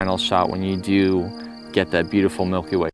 final shot when you do get that beautiful Milky Way.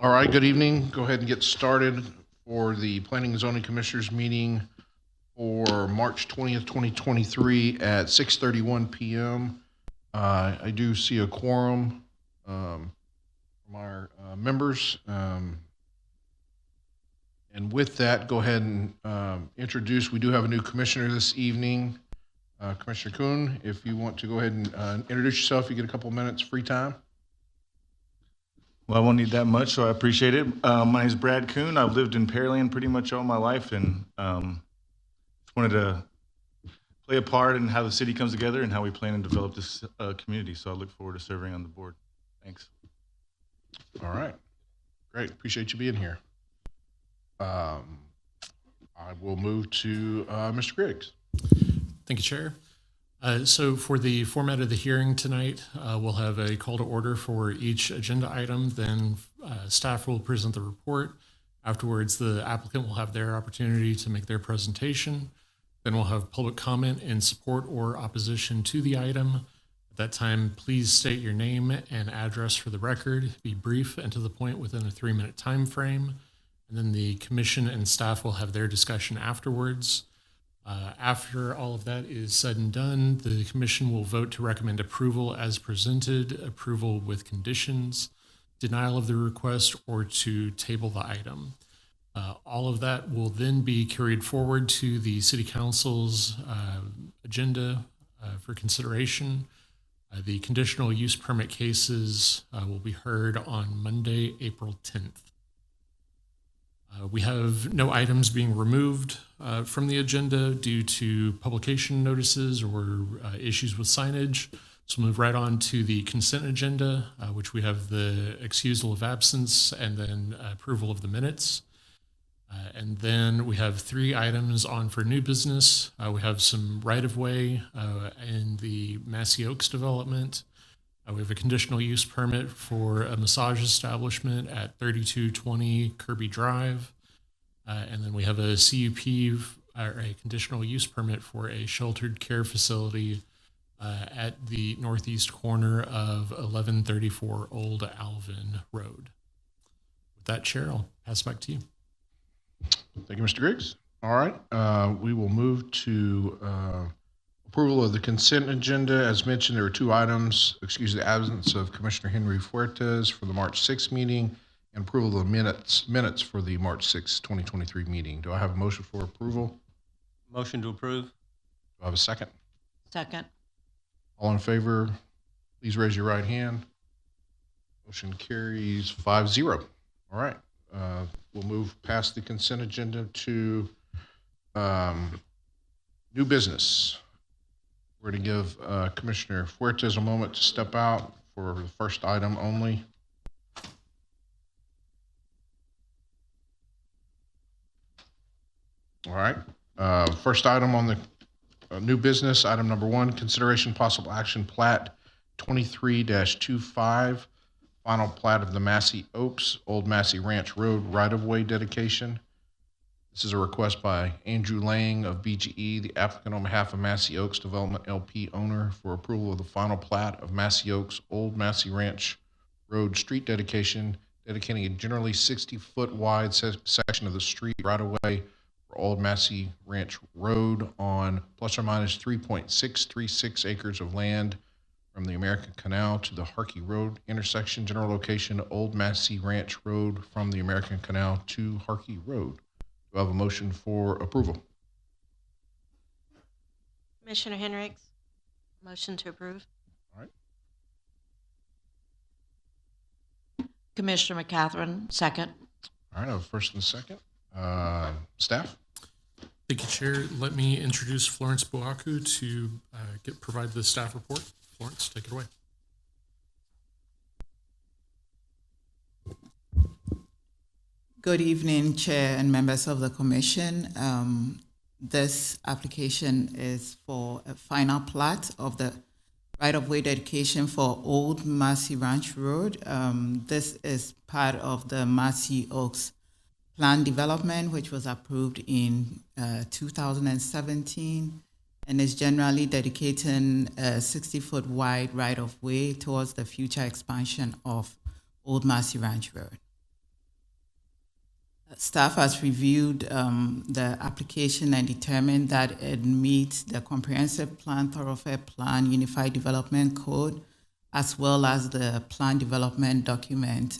All right, good evening. Go ahead and get started for the Planning and Zoning Commissioners meeting for March 20th, 2023 at 6:31 p.m. I do see a quorum from our members. And with that, go ahead and introduce, we do have a new commissioner this evening. Commissioner Kuhn, if you want to go ahead and introduce yourself, you get a couple minutes free time. Well, I won't need that much, so I appreciate it. My name is Brad Kuhn. I've lived in Pearland pretty much all my life, and just wanted to play a part in how the city comes together and how we plan and develop this community. So I look forward to serving on the board. Thanks. All right, great. Appreciate you being here. I will move to Mr. Griggs. Thank you, Chair. So for the format of the hearing tonight, we'll have a call to order for each agenda item. Then staff will present the report. Afterwards, the applicant will have their opportunity to make their presentation. Then we'll have public comment in support or opposition to the item. At that time, please state your name and address for the record. Be brief and to the point within a 3-minute time frame. And then the commission and staff will have their discussion afterwards. After all of that is said and done, the commission will vote to recommend approval as presented, approval with conditions, denial of the request, or to table the item. All of that will then be carried forward to the City Council's agenda for consideration. The conditional use permit cases will be heard on Monday, April 10th. We have no items being removed from the agenda due to publication notices or issues with signage. So we'll move right on to the consent agenda, which we have the excusal of absence and then approval of the minutes. And then we have 3 items on for new business. We have some right-of-way in the Massey Oaks development. We have a conditional use permit for a massage establishment at 3220 Kirby Drive. And then we have a CUP, or a conditional use permit for a sheltered care facility at the northeast corner of 1134 Old Alvin Road. With that, Chair, I'll pass it back to you. Thank you, Mr. Griggs. All right, we will move to approval of the consent agenda. As mentioned, there are 2 items. Excuse the absence of Commissioner Henry Fuertes for the March 6th meeting and approval of the minutes for the March 6th, 2023 meeting. Do I have a motion for approval? Motion to approve. Do I have a second? Second. All in favor, please raise your right hand. Motion carries 5-0. All right, we'll move past the consent agenda to new business. We're going to give Commissioner Fuertes a moment to step out for the first item only. All right. First item on the new business, item number 1, consideration possible action plat 23-25, final plat of the Massey Oaks, Old Massey Ranch Road right-of-way dedication. This is a request by Andrew Lang of BGE, the applicant on behalf of Massey Oaks Development LP owner, for approval of the final plat of Massey Oaks Old Massey Ranch Road street dedication, dedicating a generally 60-foot wide section of the street right-of-way for Old Massey Ranch Road on plus or minus 3.636 acres of land from the American Canal to the Harkey Road intersection. General location, Old Massey Ranch Road from the American Canal to Harkey Road. Do I have a motion for approval? Commissioner Henricks, motion to approve. All right. Commissioner McCatherine, second. All right, I have a first and a second. Staff? Thank you, Chair. Let me introduce Florence Buaku to provide the staff report. Florence, take it away. Good evening, Chair and members of the Commission. This application is for a final plat of the right-of-way dedication for Old Massey Ranch Road. This is part of the Massey Oaks plan development, which was approved in 2017, and is generally dedicating a 60-foot wide right-of-way towards the future expansion of Old Massey Ranch Road. Staff has reviewed the application and determined that it meets the Comprehensive Plan, Thoroughfare Plan, Unified Development Code, as well as the Plan Development Document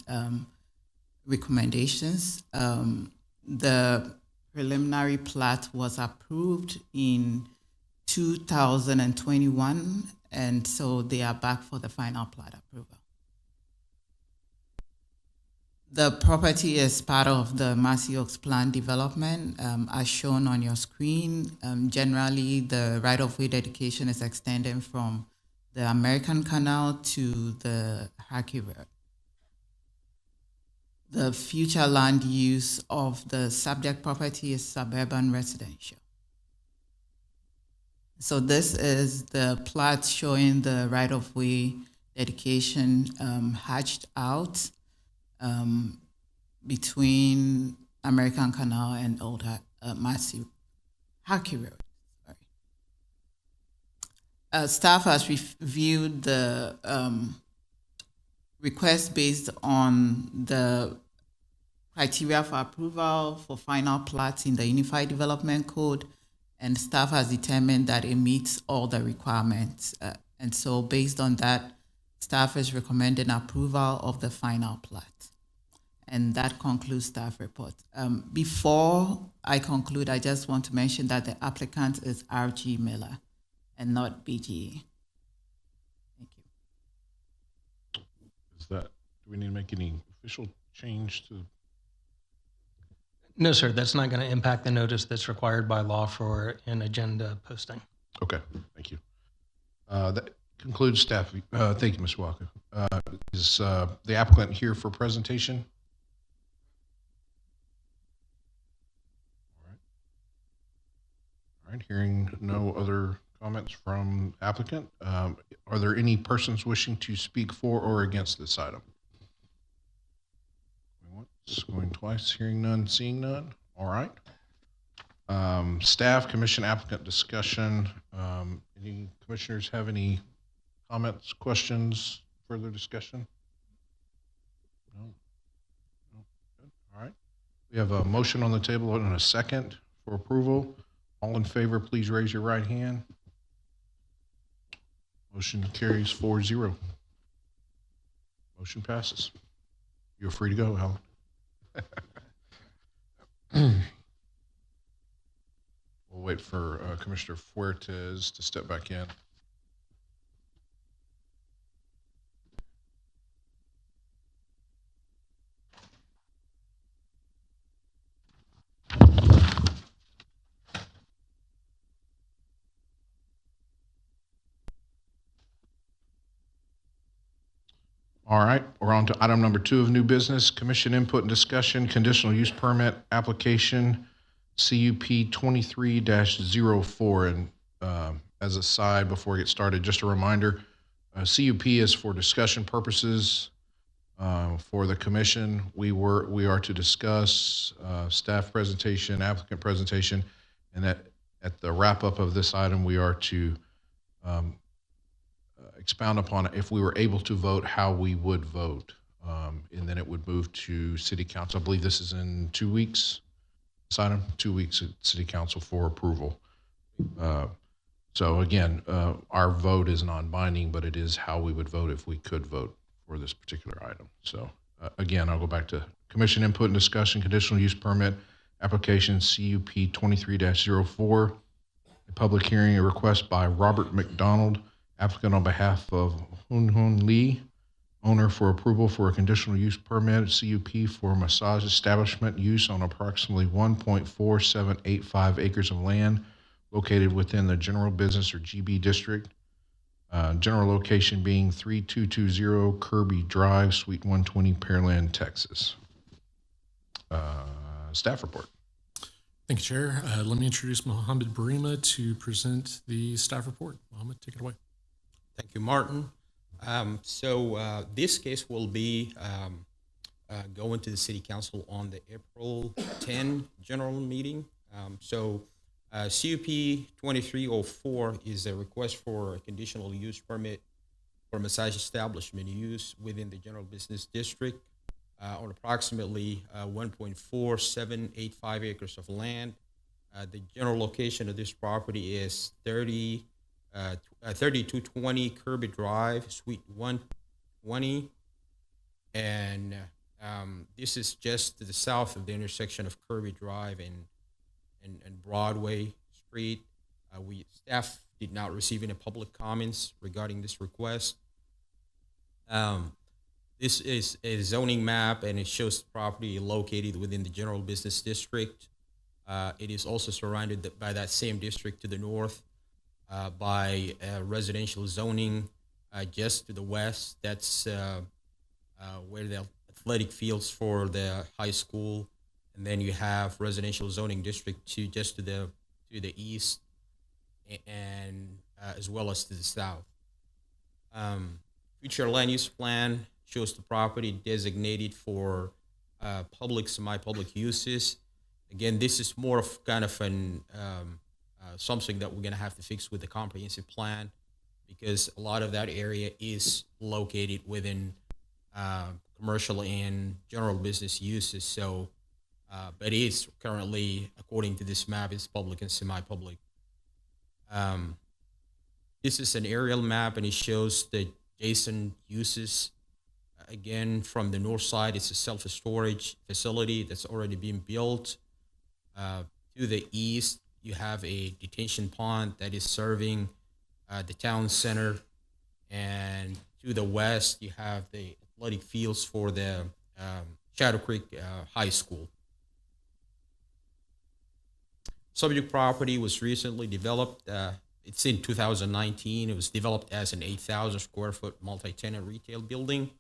recommendations. The preliminary plat was approved in 2021, and so they are back for the final plat approval. The property is part of the Massey Oaks Plan development, as shown on your screen. Generally, the right-of-way dedication is extending from the American Canal to the Harkey Road. The future land use of the subject property is suburban residential. So this is the plat showing the right-of-way dedication hatched out between American Canal and Old Massey Harkey Road. Sorry. Staff has reviewed the request based on the criteria for approval for final plats in the Unified Development Code, and staff has determined that it meets all the requirements. And so based on that, staff is recommending approval of the final plat. And that concludes staff report. Before I conclude, I just want to mention that the applicant is RG Miller and not BGE. Thank you. Do we need to make any official change to? No, sir, that's not going to impact the notice that's required by law for an agenda posting. Okay, thank you. That concludes staff. Thank you, Ms. Walker. Is the applicant here for presentation? All right, hearing no other comments from applicant, are there any persons wishing to speak for or against this item? Going once, going twice, hearing none, seeing none. All right. Staff, commission, applicant discussion. Any commissioners have any comments, questions, further discussion? No? No? Good. All right. We have a motion on the table and a second for approval. All in favor, please raise your right hand. Motion carries 4-0. Motion passes. You're free to go, Alan. We'll wait for Commissioner Fuertes to step back in. All right, we're on to item number 2 of new business, commission input and discussion, conditional use permit application, CUP 23-04. And as a side, before we get started, just a reminder, CUP is for discussion purposes for the commission. We are to discuss staff presentation, applicant presentation, and at the wrap up of this item, we are to expound upon if we were able to vote, how we would vote. And then it would move to City Council. I believe this is in 2 weeks. This item, 2 weeks at City Council for approval. So again, our vote is non-binding, but it is how we would vote if we could vote for this particular item. So again, I'll go back to commission input and discussion, conditional use permit application CUP 23-04. A public hearing, a request by Robert McDonald, applicant on behalf of Hun Lee, owner, for approval for a conditional use permit, CUP, for massage establishment use on approximately 1.4785 acres of land located within the general business or GB district. General location being 3220 Kirby Drive, Suite 120, Pearland, Texas. Staff report. Thank you, Chair. Let me introduce Mohammed Barima to present the staff report. Mohammed, take it away. Thank you, Martin. This case will be going to the City Council on the April 10 general meeting. CUP 2304 is a request for a conditional use permit for massage establishment use within the general business district. on approximately 1.4785 acres of land. The general location of this property is 3220 Kirby Drive, Suite 120. And this is just to the south of the intersection of Kirby Drive and Broadway Street. Staff did not receive any public comments regarding this request. This is a zoning map, and it shows the property located within the general business district. It is also surrounded by that same district to the north by residential zoning just to the west. That's where the athletic fields for the high school, and then you have residential zoning district just to the east, and as well as to the south. Future land use plan shows the property designated for public, semi-public uses. Again, this is more of kind of an something that we're going to have to fix with the comprehensive plan, because a lot of that area is located within commercial and general business uses. So, but it is currently, according to this map, it's public and semi-public. This is an aerial map, and it shows the adjacent uses. Again, from the north side, it's a self-storage facility that's already been built. To the east, you have a detention pond that is serving the town center. And to the west, you have the athletic fields for the Shadow Creek High School. Subject property was recently developed. It's in 2019. It was developed as an 8,000 square foot multi-tenant retail building.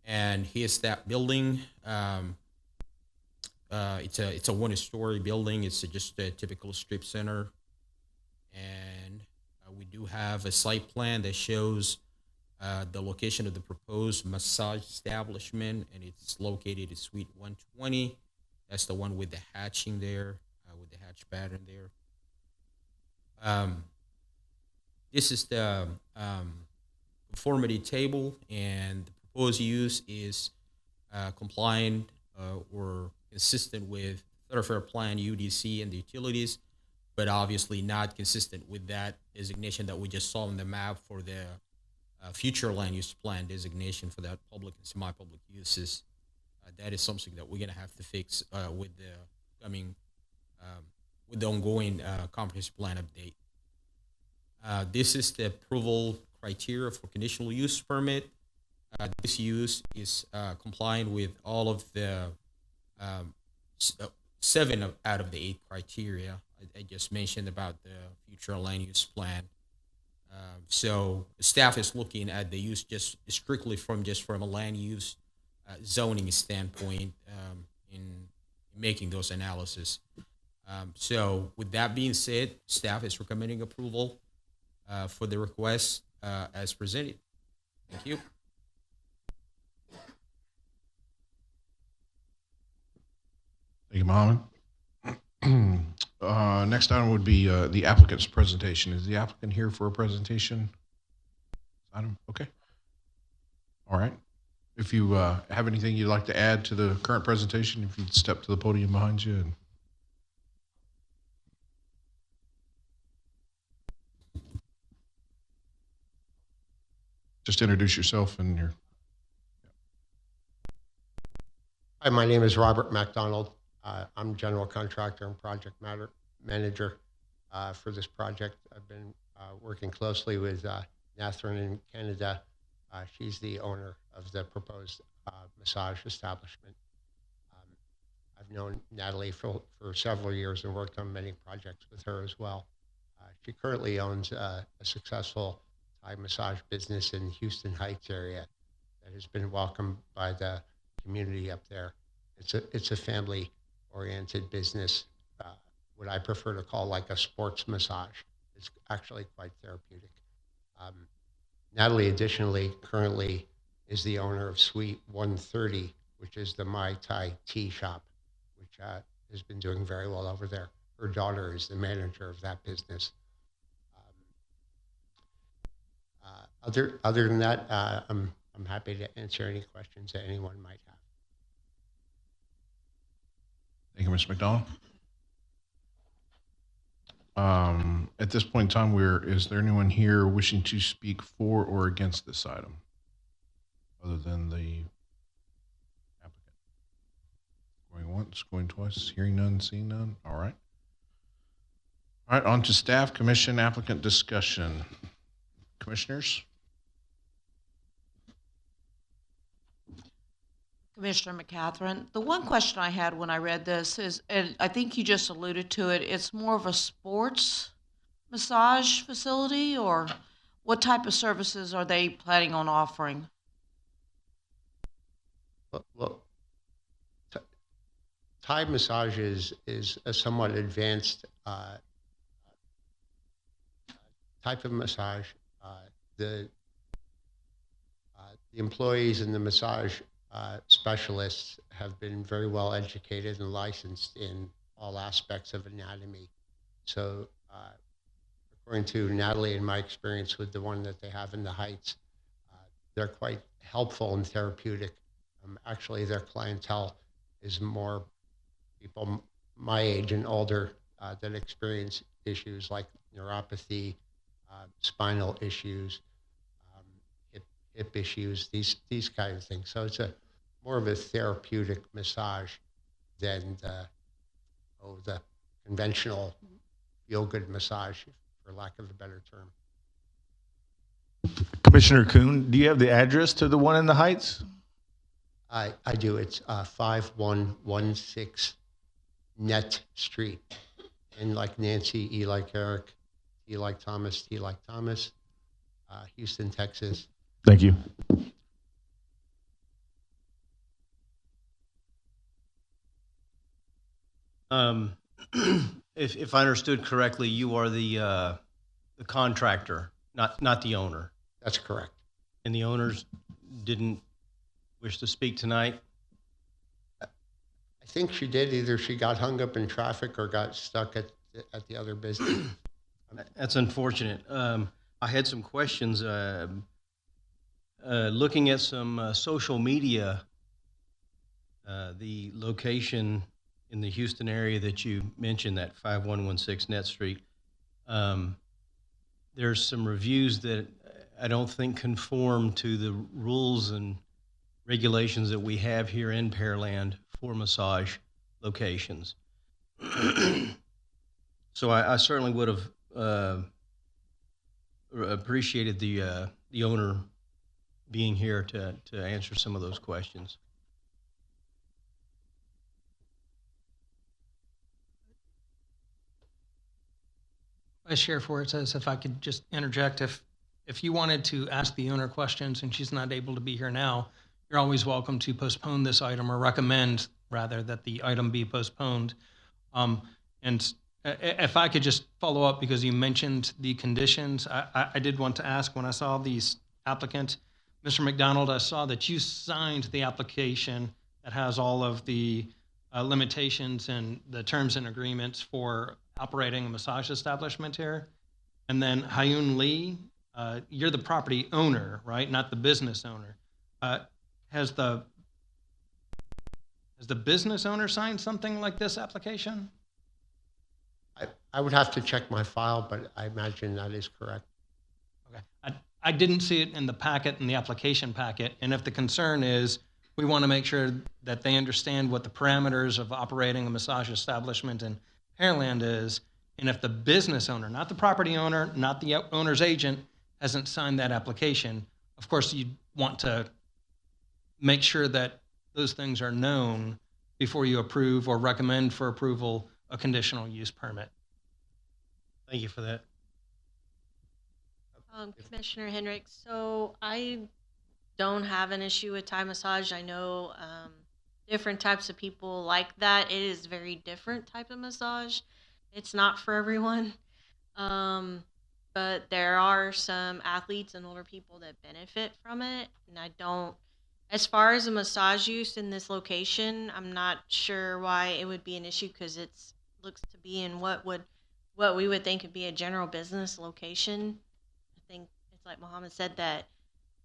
And here's that building. It's a one-story building. It's just a typical strip center. And we do have a site plan that shows the location of the proposed massage establishment, and it's located at Suite 120. That's the one with the hatching there, with the hatch pattern there. This is the conformity table, and the proposed use is compliant or consistent with Thoroughfare Plan, UDC, and the utilities, but obviously not consistent with that designation that we just saw on the map for the future land use plan designation for that public and semi-public uses. That is something that we're going to have to fix with the ongoing comprehensive plan update. This is the approval criteria for conditional use permit. This use is compliant with all of the 7 out of the 8 criteria I just mentioned about the future land use plan. So staff is looking at the use just strictly from a land use zoning standpoint in making those analysis. So with that being said, staff is recommending approval for the request as presented. Thank you. Thank you, Mohammed. Next item would be the applicant's presentation. Is the applicant here for a presentation? Item, okay. All right. If you have anything you'd like to add to the current presentation, if you'd step to the podium behind you. And just introduce yourself and your. Hi, my name is Robert MacDonald. I'm general contractor and project manager for this project. I've been working closely with Nathan in Canada. She's the owner of the proposed massage establishment. I've known Natalie for several years and worked on many projects with her as well. She currently owns a successful Thai massage business in Houston Heights area that has been welcomed by the community up there. It's a family-oriented business, what I prefer to call like a sports massage. It's actually quite therapeutic. Natalie additionally currently is the owner of Suite 130, which is the Mai Tai tea shop, which has been doing very well over there. Her daughter is the manager of that business. Other than that, I'm I'm happy to answer any questions that anyone might have. Thank you, Mr. McDonald. At this point in time, is there anyone here wishing to speak for or against this item, other than the applicant? Going once, going twice, hearing none, seeing none. All right. All right, on to staff, commission, applicant discussion. Commissioners? Commissioner McCatherine, the one question I had when I read this is, and I think you just alluded to it, it's more of a sports massage facility, or what type of services are they planning on offering? Well, Thai massage is a somewhat advanced type of massage. The employees and the massage specialists have been very well educated and licensed in all aspects of anatomy. So according to Natalie and my experience with the one that they have in the Heights, they're quite helpful and therapeutic. Actually, their clientele is more people my age and older that experience issues like neuropathy, spinal issues, hip issues, these kind of things. So it's more of a therapeutic massage than the conventional feel-good massage, for lack of a better term. Commissioner Kuhn, do you have the address to the one in the Heights? I do. It's 5116 Net Street. And like Nancy, E like Eric, T like Thomas, T like Thomas, Houston, Texas. Thank you. If I understood correctly, you are the contractor, not the owner. That's correct. And the owners didn't wish to speak tonight? I think she did. Either she got hung up in traffic or got stuck at the other business. That's unfortunate. I had some questions. Looking at some social media, the location in the Houston area that you mentioned, that 5116 Net Street, there's some reviews that I don't think conform to the rules and regulations that we have here in Pearland for massage locations. So I certainly would have appreciated the owner being here to answer some of those questions. Vice Chair Ford says, if I could just interject, if you wanted to ask the owner questions and she's not able to be here now, you're always welcome to postpone this item, or recommend rather that the item be postponed. And if I could just follow up, because you mentioned the conditions, I did want to ask, when I saw these applicant, Mr. McDonald, I saw that you signed the application that has all of the limitations and the terms and agreements for operating a massage establishment here. And then Hyun Lee, you're the property owner, right? Not the business owner. Has the business owner signed something like this application? I would have to check my file, but I imagine that is correct. Okay. I didn't see it in the packet, in the application packet. And if the concern is we want to make sure that they understand what the parameters of operating a massage establishment in Pearland is, and if the business owner, not the property owner, not the owner's agent, hasn't signed that application, of course you want to make sure that those things are known before you approve or recommend for approval a conditional use permit. Thank you for that. Commissioner Hendricks, so I don't have an issue with Thai massage. I know different types of people like that. It is a very different type of massage. It's not for everyone. But there are some athletes and older people that benefit from it. And I don't, as far as a massage use in this location, I'm not sure why it would be an issue, because it's looks to be in what we would think would be a general business location. I think it's like Mohammed said, that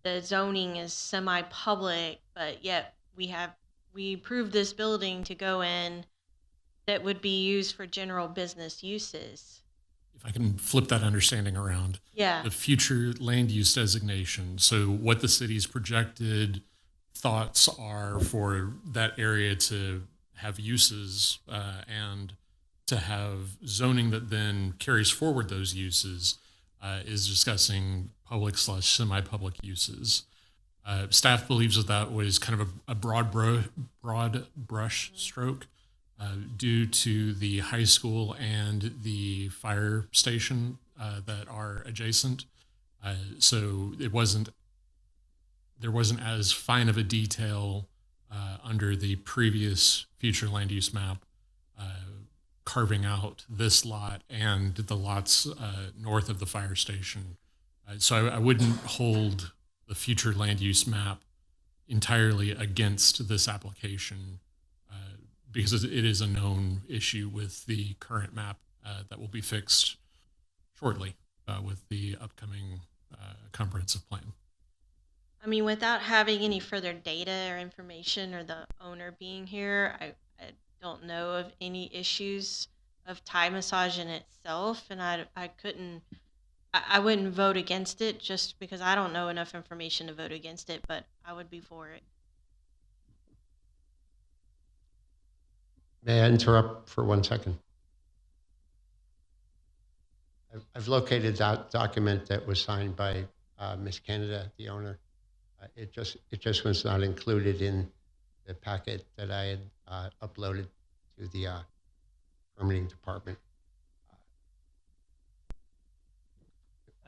the zoning is semi-public, but yet we approved this building to go in that would be used for general business uses. If I can flip that understanding around, Yeah. the future land use designation. So what the city's projected thoughts are for that area to have uses and to have zoning that then carries forward those uses is discussing public / semi-public uses. Staff believes that was kind of a broad brush stroke due to the high school and the fire station that are adjacent. So there wasn't as fine of a detail under the previous future land use map carving out this lot and the lots north of the fire station. So I wouldn't hold the future land use map entirely against this application because it is a known issue with the current map that will be fixed shortly with the upcoming comprehensive plan. I mean, without having any further data or information or the owner being here, I don't know of any issues of Thai massage in itself, and I wouldn't vote against it just because I don't know enough information to vote against it, but I would be for it. May I interrupt for 1 second? I've located that document that was signed by Ms. Canada, the owner. It just was not included in the packet that I had uploaded to the permitting department.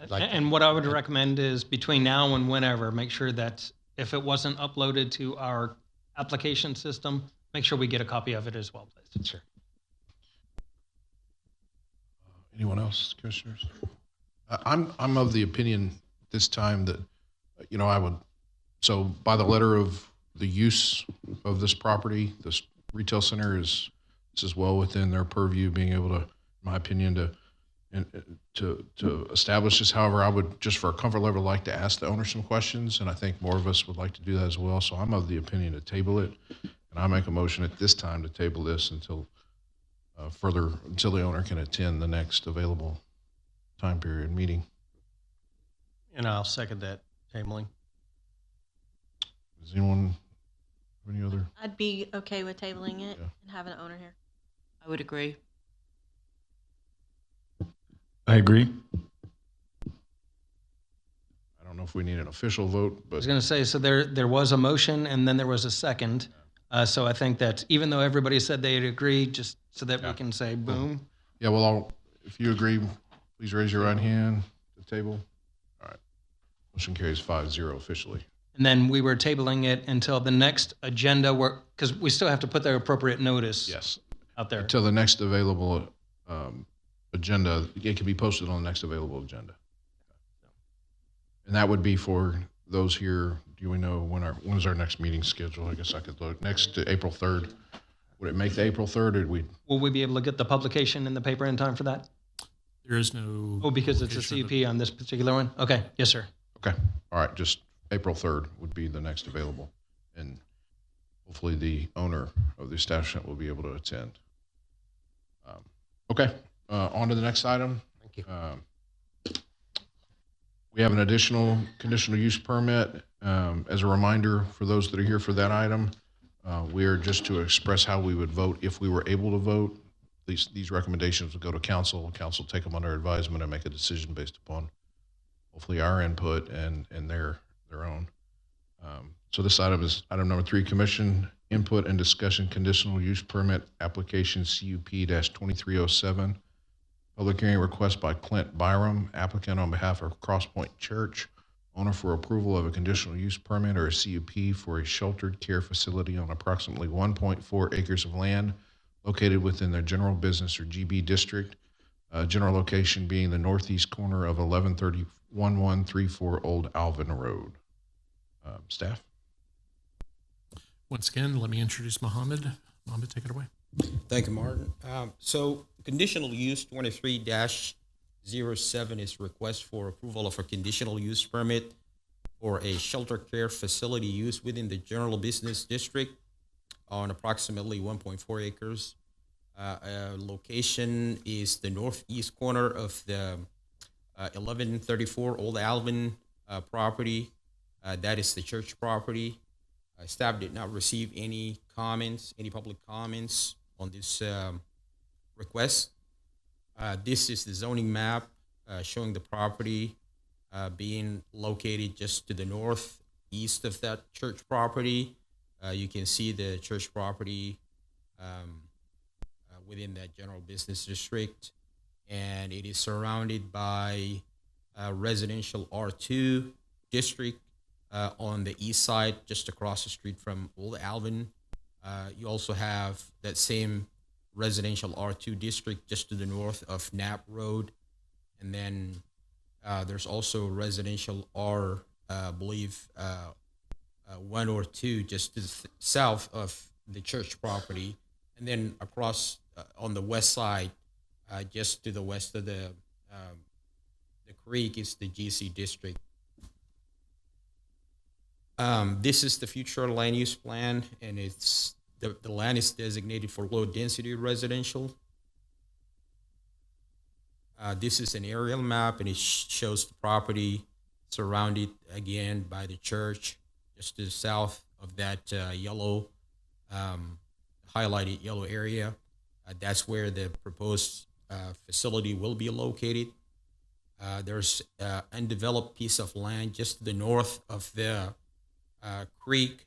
And what I would recommend is between now and whenever, make sure that if it wasn't uploaded to our application system, make sure we get a copy of it as well, please. Sure. Anyone else, commissioners? I'm of the opinion this time that, I would, so by the letter of the use of this property, this retail center this is well within their purview, being able to, in my opinion, to establish this. However, I would, just for a comfort level, like to ask the owner some questions, and I think more of us would like to do that as well. So I'm of the opinion to table it, and I make a motion at this time to table this until the owner can attend the next available time period meeting. And I'll second that tabling. Does anyone have any other? I'd be okay with tabling it Yeah. and having an owner here. I would agree. I agree. I don't know if we need an official vote, I but was going to say, so there was a motion and then there was a second. So I think that even though everybody said they'd agree, just so that we can say boom. yeah, well, if you agree, please raise your right hand to table. All right. Motion carries 5-0 officially. And then we were tabling it until the next agenda because we still have to put the appropriate notice Yes. out there. Until the next available agenda, it can be posted on the next available agenda. And that would be for those here. Do we know when is our next meeting scheduled? I guess I could look. Next to April 3rd. Would it make the April 3rd, or did we? Will we be able to get the publication in the paper in time for that? There is no. Oh, because it's a publication of CUP on this particular one? Okay, yes, sir. Okay. All right. Just April 3rd would be the next available. And hopefully the owner of the establishment will be able to attend. Okay. On to the next item. Thank you. We have an additional conditional use permit. As a reminder for those that are here for that item, we are just to express how we would vote if we were able to vote. These recommendations would go to council. Council take them under advisement and make a decision based upon hopefully our input and their own. So this item is item number 3, commission input and discussion conditional use permit application CUP-2307. Public hearing request by Clint Byram, applicant on behalf of Crosspoint Church, owner for approval of a conditional use permit or a CUP for a sheltered care facility on approximately 1.4 acres of land located within their general business or GB district. General location being the northeast corner of 1134 Old Alvin Road. Staff? Once again, let me introduce Mohammed. Mohammed, take it away. Thank you, Martin. So conditional use 23-07 is request for approval of a conditional use permit for a shelter care facility used within the general business district on approximately 1.4 acres. Location is the northeast corner of the 1134 Old Alvin property. That is the church property. Staff did not receive any public comments on this request. This is the zoning map showing the property being located just to the northeast of that church property. You can see the church property within that general business district, and it is surrounded by residential R2 district on the east side, just across the street from Old Alvin. You also have that same residential R2 district just to the north of Knapp Road. And then there's also residential R, I believe, 1 or 2 just to the south of the church property. And then across on the west side, just to the west of the creek is the GC district. This is the future land use plan, and it's the land is designated for low density residential. This is an aerial map, and it shows the property surrounded again by the church just to the south of that yellow, highlighted yellow area. That's where the proposed facility will be located. There's an undeveloped piece of land just to the north of the creek,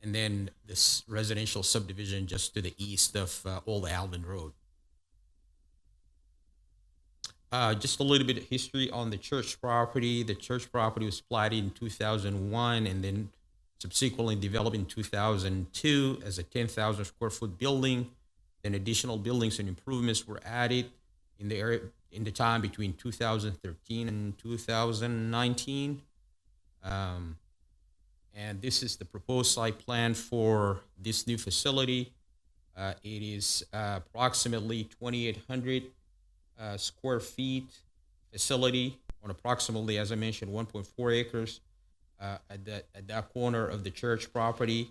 and then this residential subdivision just to the east of Old Alvin Road. Just a little bit of history on the church property. The church property was platted in 2001 and then subsequently developed in 2002 as a 10,000 square foot building. Then additional buildings and improvements were added in the area in the time between 2013 and 2019. And this is the proposed site plan for this new facility. It is approximately 2,800 square feet facility on approximately, as I mentioned, 1.4 acres at that corner of the church property.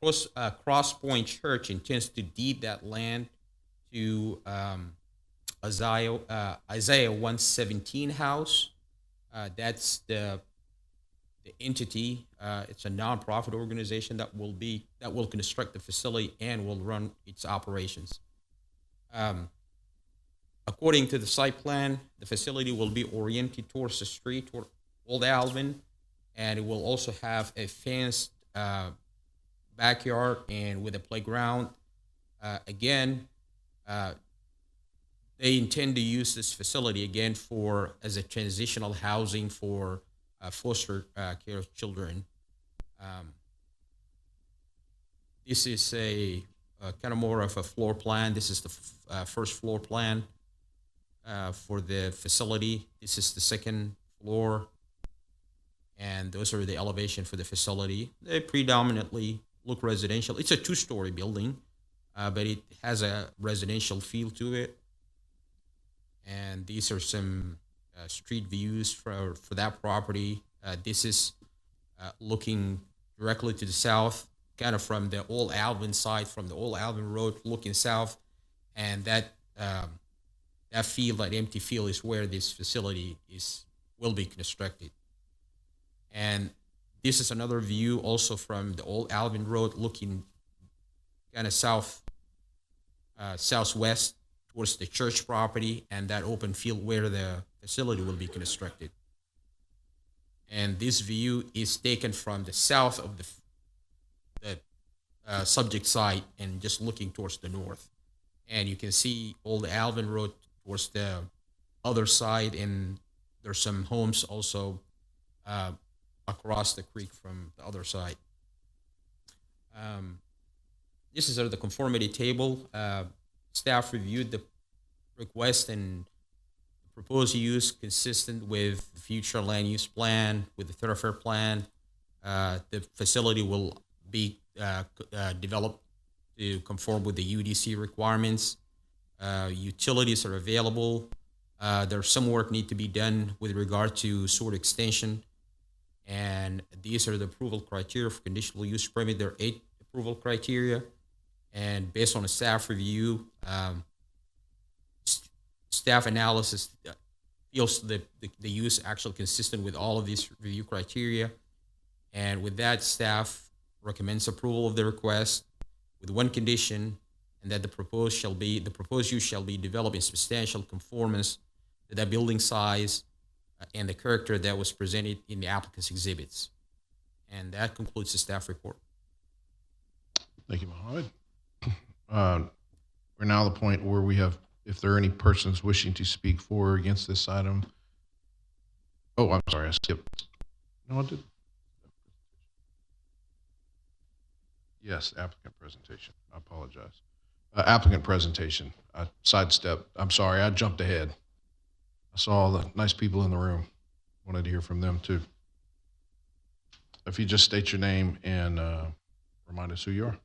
Cross Point Church intends to deed that land to Isaiah 117 House. That's the entity. It's a nonprofit organization that will construct the facility and will run its operations. According to the site plan, the facility will be oriented towards the street, toward Old Alvin, and it will also have a fenced backyard and with a playground. Again, they intend to use this facility again as a transitional housing for foster care of children. This is a kind of more of a floor plan. This is the first floor plan for the facility. This is the second floor, and those are the elevation for the facility. They predominantly look residential. It's a 2-story building, but it has a residential feel to it. And these are some street views for that property. This is looking directly to the south, kind of from the Old Alvin side, from the Old Alvin Road looking south, and that field, that empty field, is where this facility will be constructed. And this is another view also from the Old Alvin Road, looking kind of southwest towards the church property and that open field where the facility will be constructed. And this view is taken from the south of the subject site and just looking towards the north. And you can see Old Alvin Road towards the other side, and there's some homes also across the creek from the other side. This is the conformity table. Staff reviewed the request and proposed use consistent with the future land use plan, with the thoroughfare plan. The facility will be developed to conform with the UDC requirements. Utilities are available. There's some work need to be done with regard to sewer extension. And these are the approval criteria for conditional use permit. There are 8 approval criteria. And based on a staff review, staff analysis feels that the use is actually consistent with all of these review criteria. And with that, staff recommends approval of the request with one condition, and that the proposed use shall be developed in substantial conformance to that building size and the character that was presented in the applicant's exhibits. And that concludes the staff report. Thank you, Mohammed. We're now at the point where we have, if there are any persons wishing to speak for or against this item. Oh, I'm sorry, I skipped. No, I did. Yes, applicant presentation. I apologize. Applicant presentation. I sidestepped. I'm sorry, I jumped ahead. I saw all the nice people in the room. Wanted to hear from them too. If you just state your name and remind us who you are.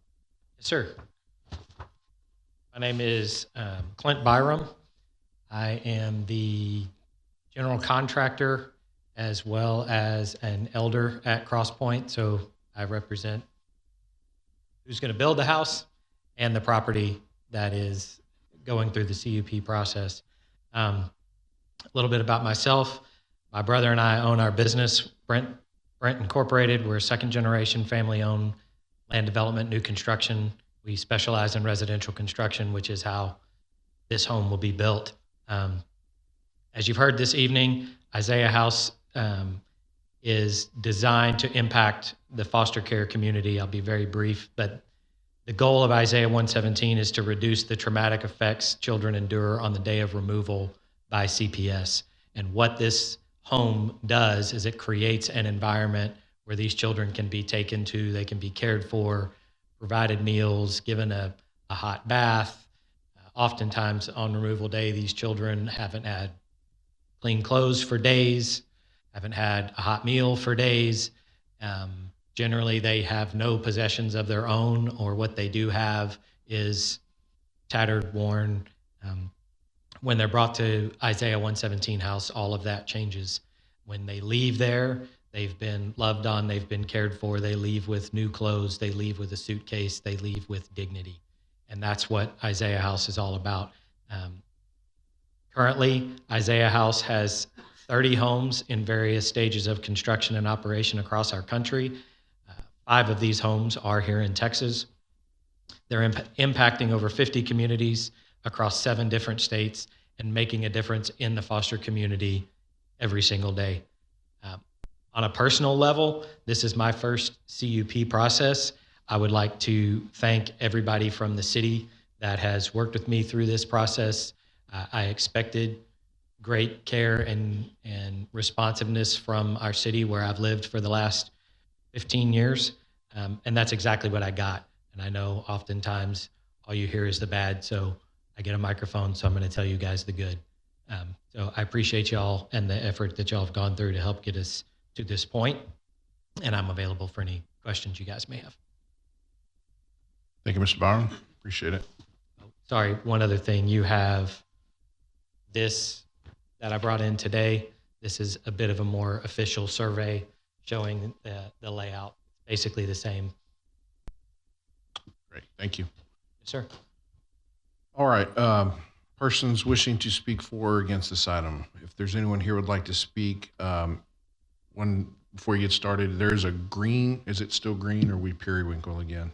Yes, sir. My name is Clint Byram. I am the general contractor as well as an elder at Crosspoint. So I represent who's going to build the house and the property that is going through the CUP process. A little bit about myself. My brother and I own our business, Brent Incorporated. We're a second generation family owned land development, new construction. We specialize in residential construction, which is how this home will be built. As you've heard this evening, Isaiah House is designed to impact the foster care community. I'll be very brief, but the goal of Isaiah 117 is to reduce the traumatic effects children endure on the day of removal by CPS. And what this home does is it creates an environment where these children can be taken to, they can be cared for, provided meals, given a hot bath. Oftentimes on removal day, these children haven't had clean clothes for days, haven't had a hot meal for days. Generally, they have no possessions of their own, or what they do have is tattered, worn. When they're brought to Isaiah 117 House, all of that changes. When they leave there, they've been loved on, they've been cared for, they leave with new clothes, they leave with a suitcase, they leave with dignity. And that's what Isaiah House is all about. Currently, Isaiah House has 30 homes in various stages of construction and operation across our country. 5 of these homes are here in Texas. They're impacting over 50 communities across 7 different states and making a difference in the foster community every single day. On a personal level, this is my first CUP process. I would like to thank everybody from the city that has worked with me through this process. I expected great care and responsiveness from our city where I've lived for the last 15 years. And that's exactly what I got. And I know oftentimes all you hear is the bad. So I get a microphone, so I'm going to tell you guys the good. So I appreciate y'all and the effort that y'all have gone through to help get us to this point. And I'm available for any questions you guys may have. Thank you, Mr. Byron. Appreciate it. Sorry, one other thing. You have this that I brought in today. This is a bit of a more official survey showing the layout. Basically the same. Great, thank you. Yes, sir. All right, persons wishing to speak for or against this item. If there's anyone here who would like to speak, before you get started, there's a green, is it still green or are we periwinkle again?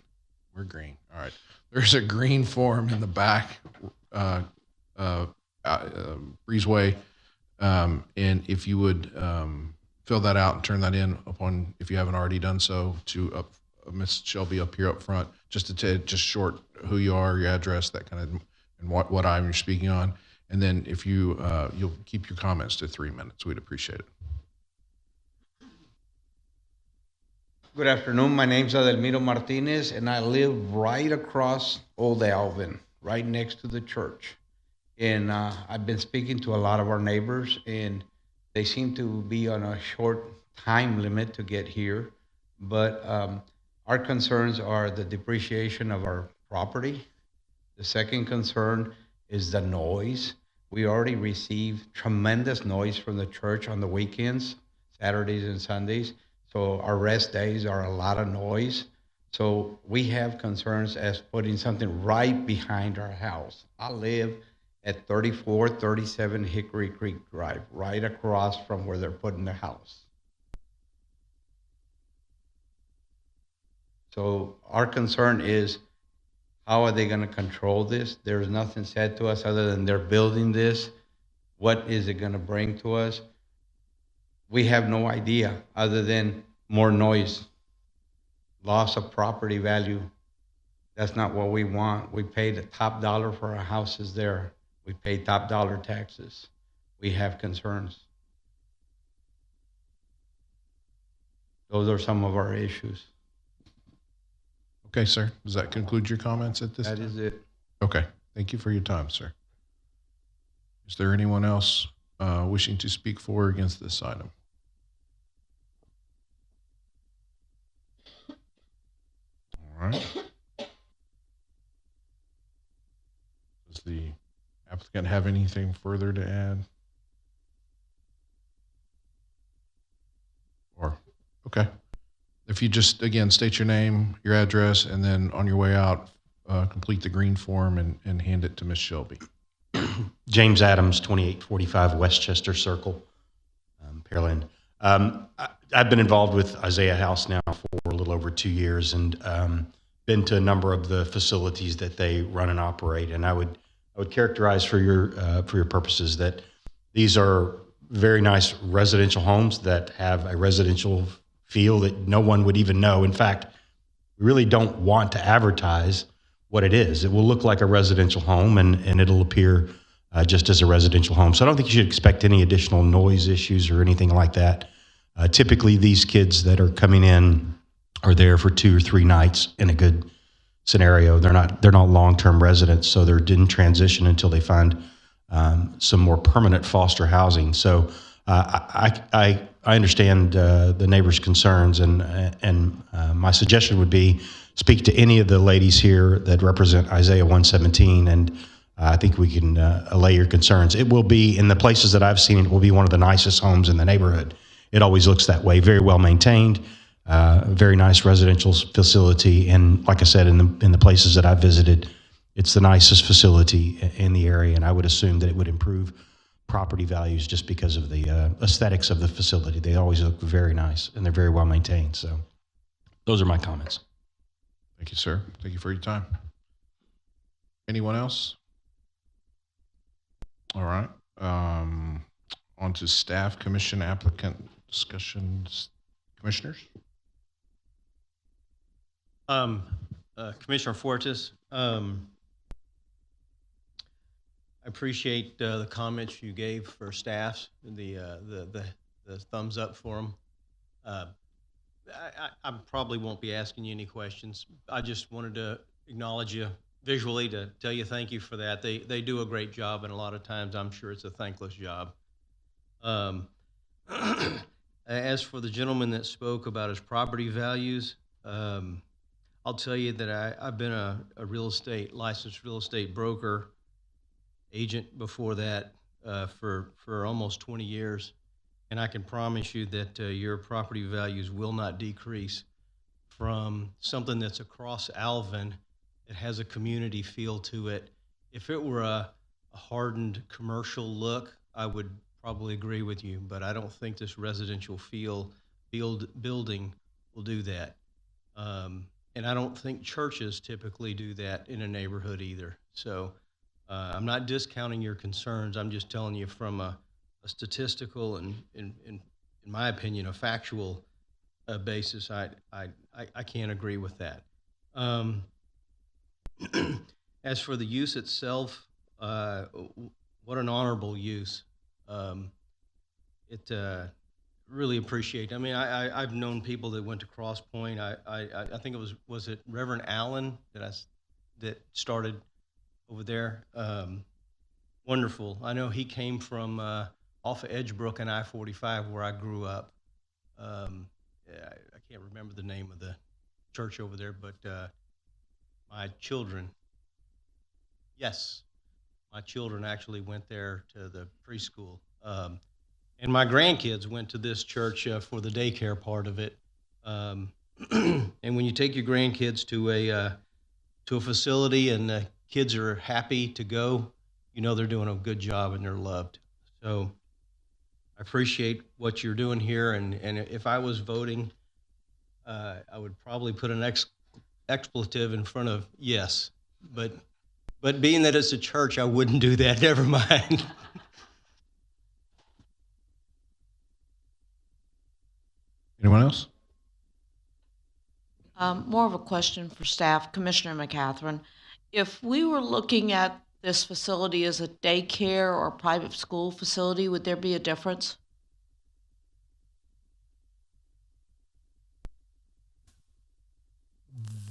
We're green, all right. There's a green form in the back, breezeway, and if you would fill that out and turn that in upon, if you haven't already done so, to Ms. Shelby up here up front, just just short who you are, your address, that kind of, and what item you're speaking on. And then if you, you'll keep your comments to 3 minutes, we'd appreciate it. Good afternoon. My name's Adelmiro Martinez, and I live right across Old Alvin, right next to the church. And I've been speaking to a lot of our neighbors, and they seem to be on a short time limit to get here. But our concerns are the depreciation of our property. The second concern is the noise. We already receive tremendous noise from the church on the weekends, Saturdays and Sundays. So our rest days are a lot of noise. So we have concerns as putting something right behind our house. I live at 3437 Hickory Creek Drive, right across from where they're putting the house. So our concern is, how are they going to control this? There's nothing said to us other than they're building this. What is it going to bring to us? We have no idea other than more noise, loss of property value. That's not what we want. We paid the top dollar for our houses there. We pay top dollar taxes. We have concerns. Those are some of our issues. Okay, sir. Does that conclude your comments at this time? That is it. Okay. Thank you for your time, sir. Is there anyone else wishing to speak for or against this item? All right. Does the applicant have anything further to add? Or, okay. If you just, again, state your name, your address, and then on your way out, complete the green form and hand it to Ms. Shelby. James Adams, 2845 Westchester Circle, Pearland. I've been involved with Isaiah House now for a little over 2 years, and been to a number of the facilities that they run and operate. And I would characterize for your purposes that these are very nice residential homes that have a residential feel that no one would even know. In fact, we really don't want to advertise what it is. It will look like a residential home, and it'll appear just as a residential home. So I don't think you should expect any additional noise issues or anything like that. Typically, these kids that are coming in are there for 2 or 3 nights in a good scenario. They're not long-term residents, so they didn't transition until they find some more permanent foster housing. So I understand the neighbors' concerns, and my suggestion would be speak to any of the ladies here that represent Isaiah 117, and I think we can allay your concerns. It will be, in the places that I've seen, it will be one of the nicest homes in the neighborhood. It always looks that way. Very well maintained, very nice residential facility, and like I said, in the places that I've visited, it's the nicest facility in the area, and I would assume that it would improve property values just because of the aesthetics of the facility. They always look very nice, and they're very well maintained. So those are my comments. Thank you, sir. Thank you for your time. Anyone else? All right. On to staff, commission, applicant discussions. Commissioners? Commissioner Fortis, I appreciate the comments you gave for staffs, the thumbs up for them. I probably won't be asking you any questions. I just wanted to acknowledge you visually to tell you thank you for that. They do a great job, and a lot of times I'm sure it's a thankless job. As for the gentleman that spoke about his property values, I'll tell you that I've been a licensed real estate broker agent before that for almost 20 years. And I can promise you that your property values will not decrease from something that's across Alvin. It has a community feel to it. If it were a hardened commercial look, I would probably agree with you, but I don't think this residential building will do that. And I don't think churches typically do that in a neighborhood either. So I'm not discounting your concerns. I'm just telling you from a statistical and, in my opinion, a factual basis, I can't agree with that. As for the use itself, what an honorable use. Really appreciate it. I mean, I've known people that went to Cross Point. I think it was it Reverend Allen that started over there. Wonderful. I know he came from off of Edgebrook and I-45 where I grew up. I can't remember the name of the church over there, but my children actually went there to the preschool. And my grandkids went to this church for the daycare part of it. And when you take your grandkids to a facility and the kids are happy to go, you know they're doing a good job and they're loved. So I appreciate what you're doing here. And if I was voting, I would probably put an expletive in front of yes. But being that it's a church, I wouldn't do that. Never mind. Anyone else? More of a question for staff, Commissioner McCatherine. If we were looking at this facility as a daycare or private school facility, would there be a difference?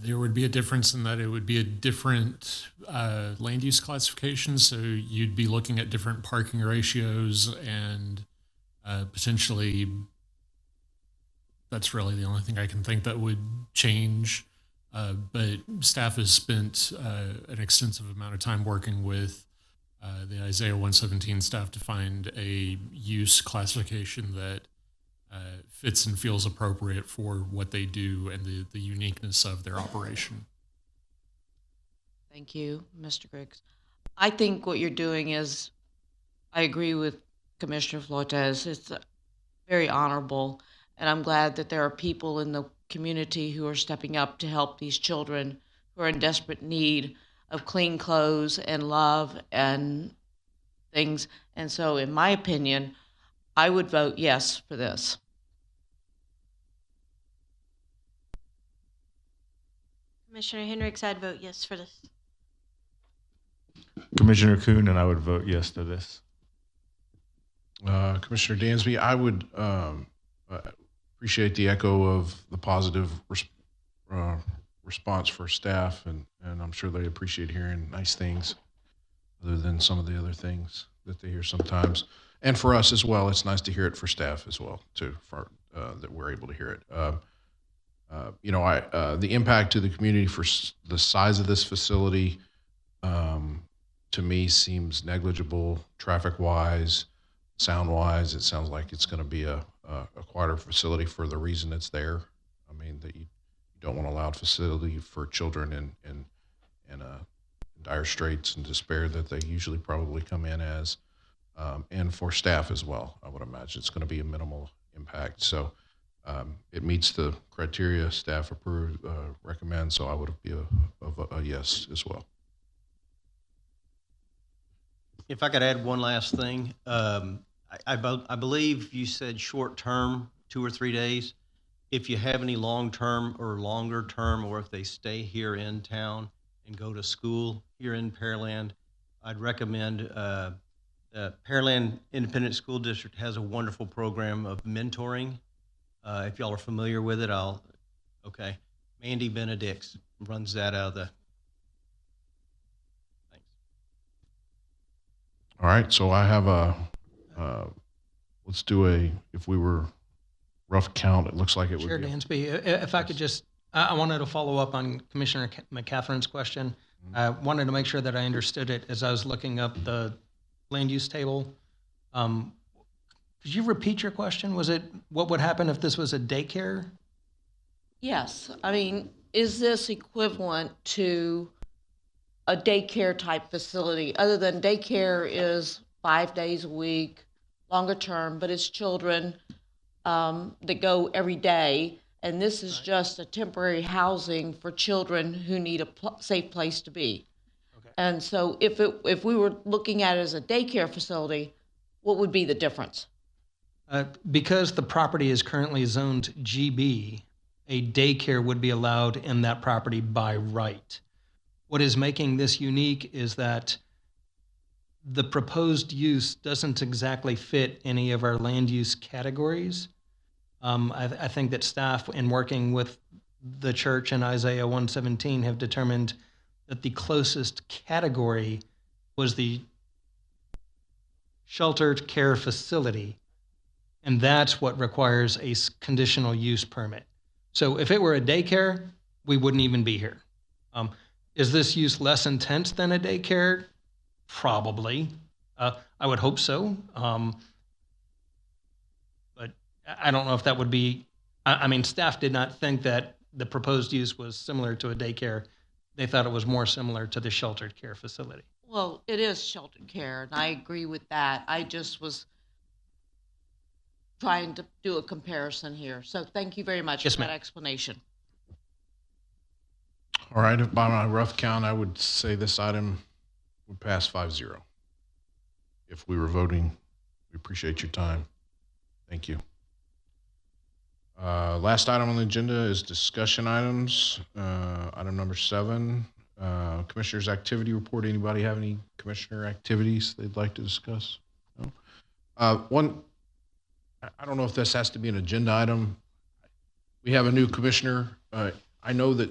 There would be a difference in that it would be a different land use classification. So you'd be looking at different parking ratios and potentially that's really the only thing I can think that would change. But staff has spent an extensive amount of time working with the Isaiah 117 staff to find a use classification that fits and feels appropriate for what they do and the uniqueness of their operation. Thank you, Mr. Griggs. I think what you're doing is, I agree with Commissioner Flores. It's very honorable, and I'm glad that there are people in the community who are stepping up to help these children who are in desperate need of clean clothes and love and things. And so, in my opinion, I would vote yes for this. Commissioner Hendricks, I'd vote yes for this. Commissioner Kuhn, and I would vote yes to this. Commissioner Dansby, I would appreciate the echo of the positive response for staff, and I'm sure they appreciate hearing nice things other than some of the other things that they hear sometimes. And for us as well, it's nice to hear it for staff as well, too, for that we're able to hear it. The impact to the community for the size of this facility, to me, seems negligible traffic-wise, sound-wise. It sounds like it's going to be a quieter facility for the reason it's there. I mean, that you don't want a loud facility for children in dire straits and despair that they usually probably come in as, and for staff as well. I would imagine it's going to be a minimal impact. So it meets the criteria staff recommend, so I would be a yes as well. If I could add one last thing, I believe you said short term, 2 or 3 days. If you have any long term or longer term, or if they stay here in town and go to school here in Pearland, I'd recommend Pearland Independent School District has a wonderful program of mentoring. If y'all are familiar with it, okay. Mandy Benedicts runs that out of the. All right, so I have let's do if we were rough count, it looks like it would Chair be. Dansby, if I could just, I wanted to follow up on Commissioner McCatherine's question. I wanted to make sure that I understood it as I was looking up the land use table. Could you repeat your question? Was it, what would happen if this was a daycare? Yes. I mean, is this equivalent to a daycare type facility, other than daycare is 5 days a week, longer term, but it's children that go every day, and this is just a temporary housing for children who need a safe place to be. Okay. And so if we were looking at it as a daycare facility, what would be the difference? Because the property is currently zoned GB, a daycare would be allowed in that property by right. What is making this unique is that the proposed use doesn't exactly fit any of our land use categories. I think that staff, in working with the church and Isaiah 117, have determined that the closest category was the sheltered care facility, and that's what requires a conditional use permit. So if it were a daycare, we wouldn't even be here. Is this use less intense than a daycare? Probably. I would hope so. But I don't know if that would be I mean, staff did not think that the proposed use was similar to a daycare. They thought it was more similar to the sheltered care facility. Well, it is sheltered care, and I agree with that. I just was trying to do a comparison here. So thank you very much Yes, for that ma'am. explanation. All right, by my rough count, I would say this item would pass 5-0. If we were voting, we appreciate your time. Thank you. Last item on the agenda is discussion items. Item number 7, Commissioner's Activity Report. Anybody have any Commissioner activities they'd like to discuss? No? One, I don't know if this has to be an agenda item. We have a new commissioner. I know that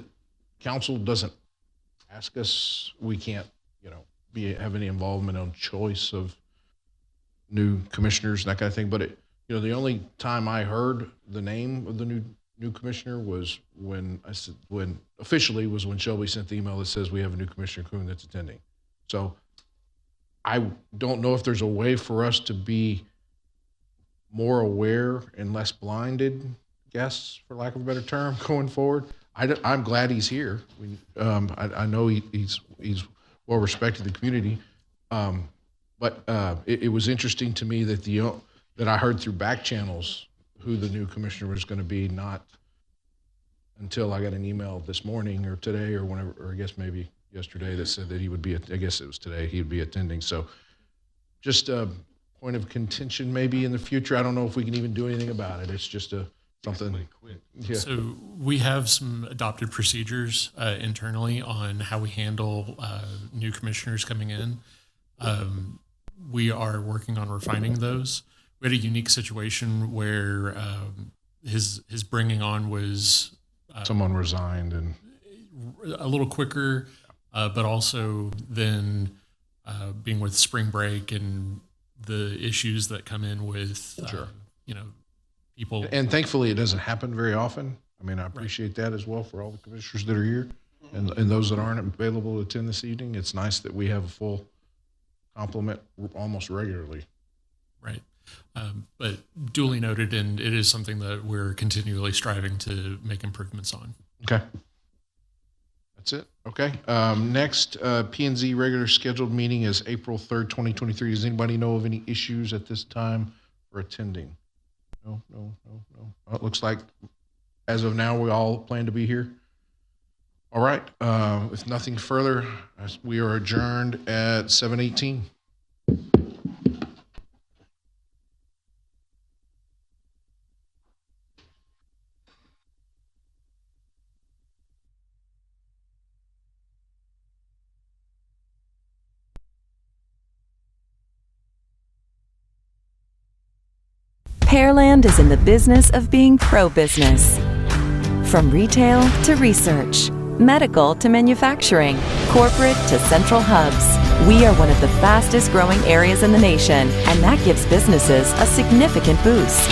council doesn't ask us. We can't, have any involvement on choice of new commissioners and that kind of thing. But the only time I heard the name of the new commissioner was when officially was when Shelby sent the email that says we have a new Commissioner Kuhn that's attending. So I don't know if there's a way for us to be more aware and less blinded guests, for lack of a better term, going forward. I'm glad he's here. I know he's well respected in the community, but it was interesting to me that that I heard through back channels who the new commissioner was going to be, not until I got an email this morning or today or whenever, or I guess maybe yesterday, that said that he would be. I guess it was today he would be attending. So just a point of contention maybe in the future. I don't know if we can even do anything about it. It's just something. Yeah. So we have some adopted procedures internally on how we handle new commissioners coming in. We are working on refining those. We had a unique situation where his bringing on was someone resigned and a little quicker, but also then being with spring break and the issues that come in with sure. People. And thankfully, it doesn't happen very often. I mean, I appreciate that as well for all the commissioners that are here and those that aren't available to attend this evening. It's nice that we have a full complement almost regularly. Right. But duly noted, and it is something that we're continually striving to make improvements on. Okay. That's it. Okay. Next, P&Z regular scheduled meeting is April 3rd, 2023. Does anybody know of any issues at this time for attending? No. It looks like as of now, we all plan to be here. All right. With nothing further, we are adjourned at 7:18. Pearland is in the business of being pro-business. From retail to research, medical to manufacturing, corporate to central hubs, we are one of the fastest growing areas in the nation, and that gives businesses a significant boost.